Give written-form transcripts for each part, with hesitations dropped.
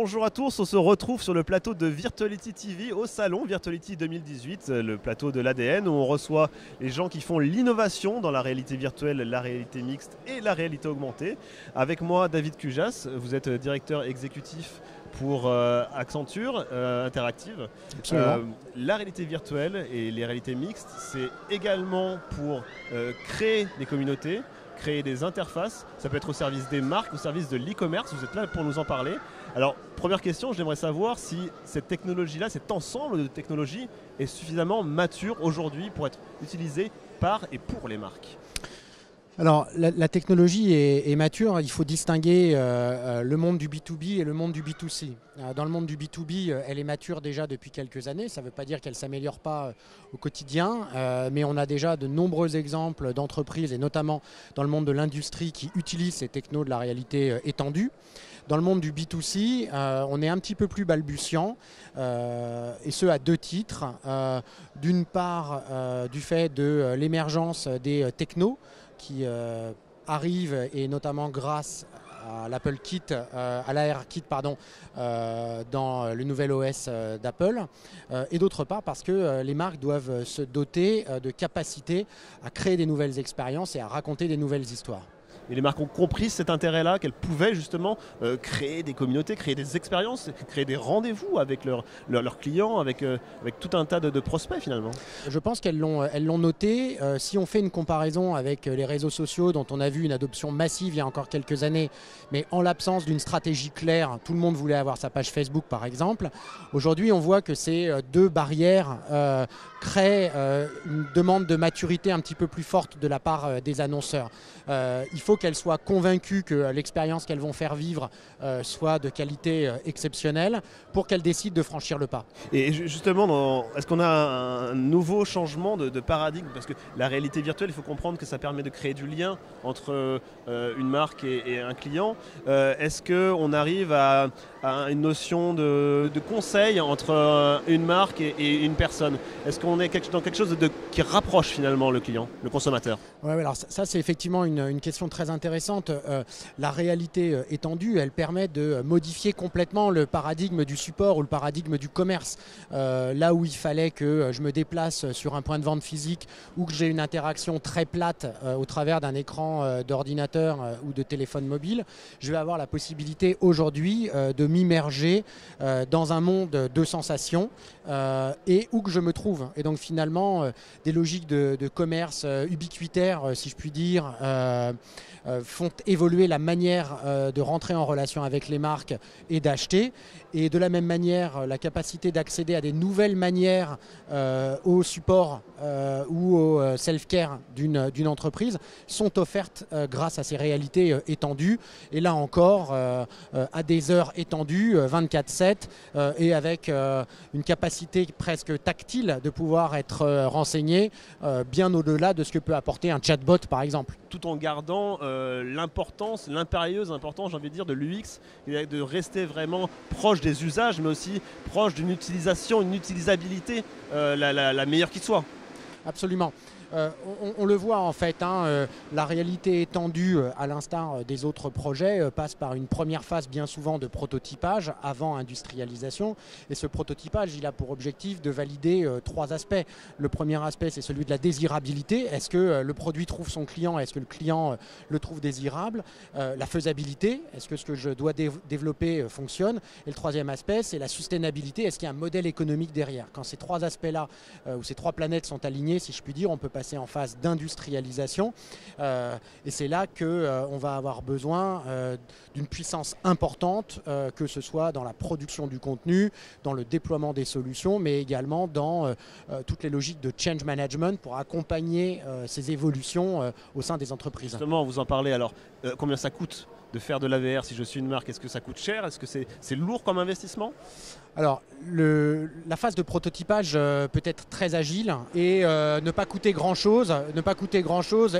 bonjour à tous, on se retrouve sur le plateau de Virtuality TV au salon Virtuality 2018, le plateau de l'ADN où on reçoit les gens qui font l'innovation dans la réalité virtuelle, la réalité mixte et la réalité augmentée. Avec moi David Cujas, vous êtes directeur exécutif pour Accenture Interactive. La réalité virtuelle et les réalités mixtes, c'est également pour créer des communautés, créer des interfaces, ça peut être au service des marques, au service de l'e-commerce, vous êtes là pour nous en parler. Alors, première question, j'aimerais savoir si cette technologie-là, cet ensemble de technologies est suffisamment mature aujourd'hui pour être utilisé par et pour les marques. Alors, la technologie est mature, il faut distinguer le monde du B2B et le monde du B2C. Dans le monde du B2B, elle est mature déjà depuis quelques années, ça ne veut pas dire qu'elle ne s'améliore pas au quotidien, mais on a déjà de nombreux exemples d'entreprises, et notamment dans le monde de l'industrie, qui utilisent ces technos de la réalité étendue. Dans le monde du B2C, on est un petit peu plus balbutiant, et ce à deux titres. D'une part, du fait de l'émergence des technos, qui arrive, et notamment grâce à l'Apple Kit, à l'AR Kit pardon, dans le nouvel OS d'Apple, et d'autre part parce que les marques doivent se doter de capacités à créer des nouvelles expériences et à raconter des nouvelles histoires. Et les marques ont compris cet intérêt-là, qu'elles pouvaient justement créer des communautés, créer des expériences, créer des rendez-vous avec leurs clients, avec tout un tas de prospects finalement. Je pense qu'elles l'ont noté. Si on fait une comparaison avec les réseaux sociaux dont on a vu une adoption massive il y a encore quelques années, mais en l'absence d'une stratégie claire, tout le monde voulait avoir sa page Facebook par exemple. Aujourd'hui, on voit que ces deux barrières créent une demande de maturité un petit peu plus forte de la part des annonceurs. Il faut qu'elles soient convaincues que l'expérience qu'elles vont faire vivre soit de qualité exceptionnelle pour qu'elles décident de franchir le pas. Et justement, est-ce qu'on a un nouveau changement de paradigme? Parce que la réalité virtuelle, il faut comprendre que ça permet de créer du lien entre une marque et un client. Est-ce qu'on arrive à une notion de conseil entre une marque et une personne? Est-ce qu'on est dans quelque chose qui rapproche finalement le client, le consommateur? Ouais, alors ça c'est effectivement une question très intéressante. La réalité étendue, elle permet de modifier complètement le paradigme du support ou le paradigme du commerce. Là où il fallait que je me déplace sur un point de vente physique ou que j'ai une interaction très plate au travers d'un écran d'ordinateur ou de téléphone mobile, je vais avoir la possibilité aujourd'hui de m'immerger dans un monde de sensations et où que je me trouve. Et donc finalement, des logiques de commerce ubiquitaires, si je puis dire, font évoluer la manière de rentrer en relation avec les marques et d'acheter. Et de la même manière, la capacité d'accéder à des nouvelles manières au support ou au self-care d'une entreprise sont offertes grâce à ces réalités étendues. Et là encore, à des heures étendues, 24/7, et avec une capacité presque tactile de pouvoir être renseigné bien au-delà de ce que peut apporter un chatbot par exemple. Tout en gardant l'importance, l'impérieuse importance, j'ai envie de dire, de l'UX, de rester vraiment proche des usages, mais aussi proche d'une utilisation, une utilisabilité la meilleure qui soit. Absolument. On le voit en fait, la réalité étendue, à l'instar des autres projets, passe par une première phase bien souvent de prototypage avant industrialisation. Et ce prototypage, il a pour objectif de valider trois aspects. Le premier aspect, c'est celui de la désirabilité. Est-ce que le produit trouve son client? Est-ce que le client le trouve désirable? La faisabilité. Est-ce que ce que je dois développer fonctionne? Et le troisième aspect, c'est la sustainabilité. Est-ce qu'il y a un modèle économique derrière? Quand ces trois aspects-là, ou ces trois planètes sont alignées, si je puis dire, on peut passer en phase d'industrialisation et c'est là qu'on va avoir besoin d'une puissance importante, que ce soit dans la production du contenu, dans le déploiement des solutions, mais également dans toutes les logiques de change management pour accompagner ces évolutions au sein des entreprises. Justement, vous en parlez, alors combien ça coûte de faire de l'AVR si je suis une marque? Est-ce que ça coûte cher? Est-ce que c'est lourd comme investissement? Alors, la phase de prototypage peut être très agile et ne pas coûter grand-chose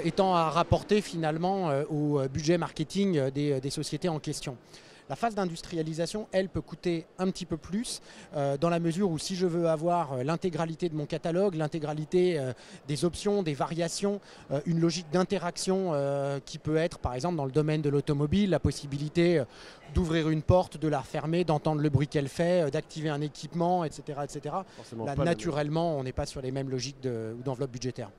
étant à rapporter finalement au budget marketing des sociétés en question. La phase d'industrialisation, elle, peut coûter un petit peu plus, dans la mesure où si je veux avoir l'intégralité de mon catalogue, l'intégralité des options, des variations, une logique d'interaction qui peut être, par exemple, dans le domaine de l'automobile, la possibilité d'ouvrir une porte, de la refermer, d'entendre le bruit qu'elle fait, d'activer un équipement, etc. etc. Là, naturellement, on n'est pas sur les mêmes logiques ou d'enveloppe budgétaire.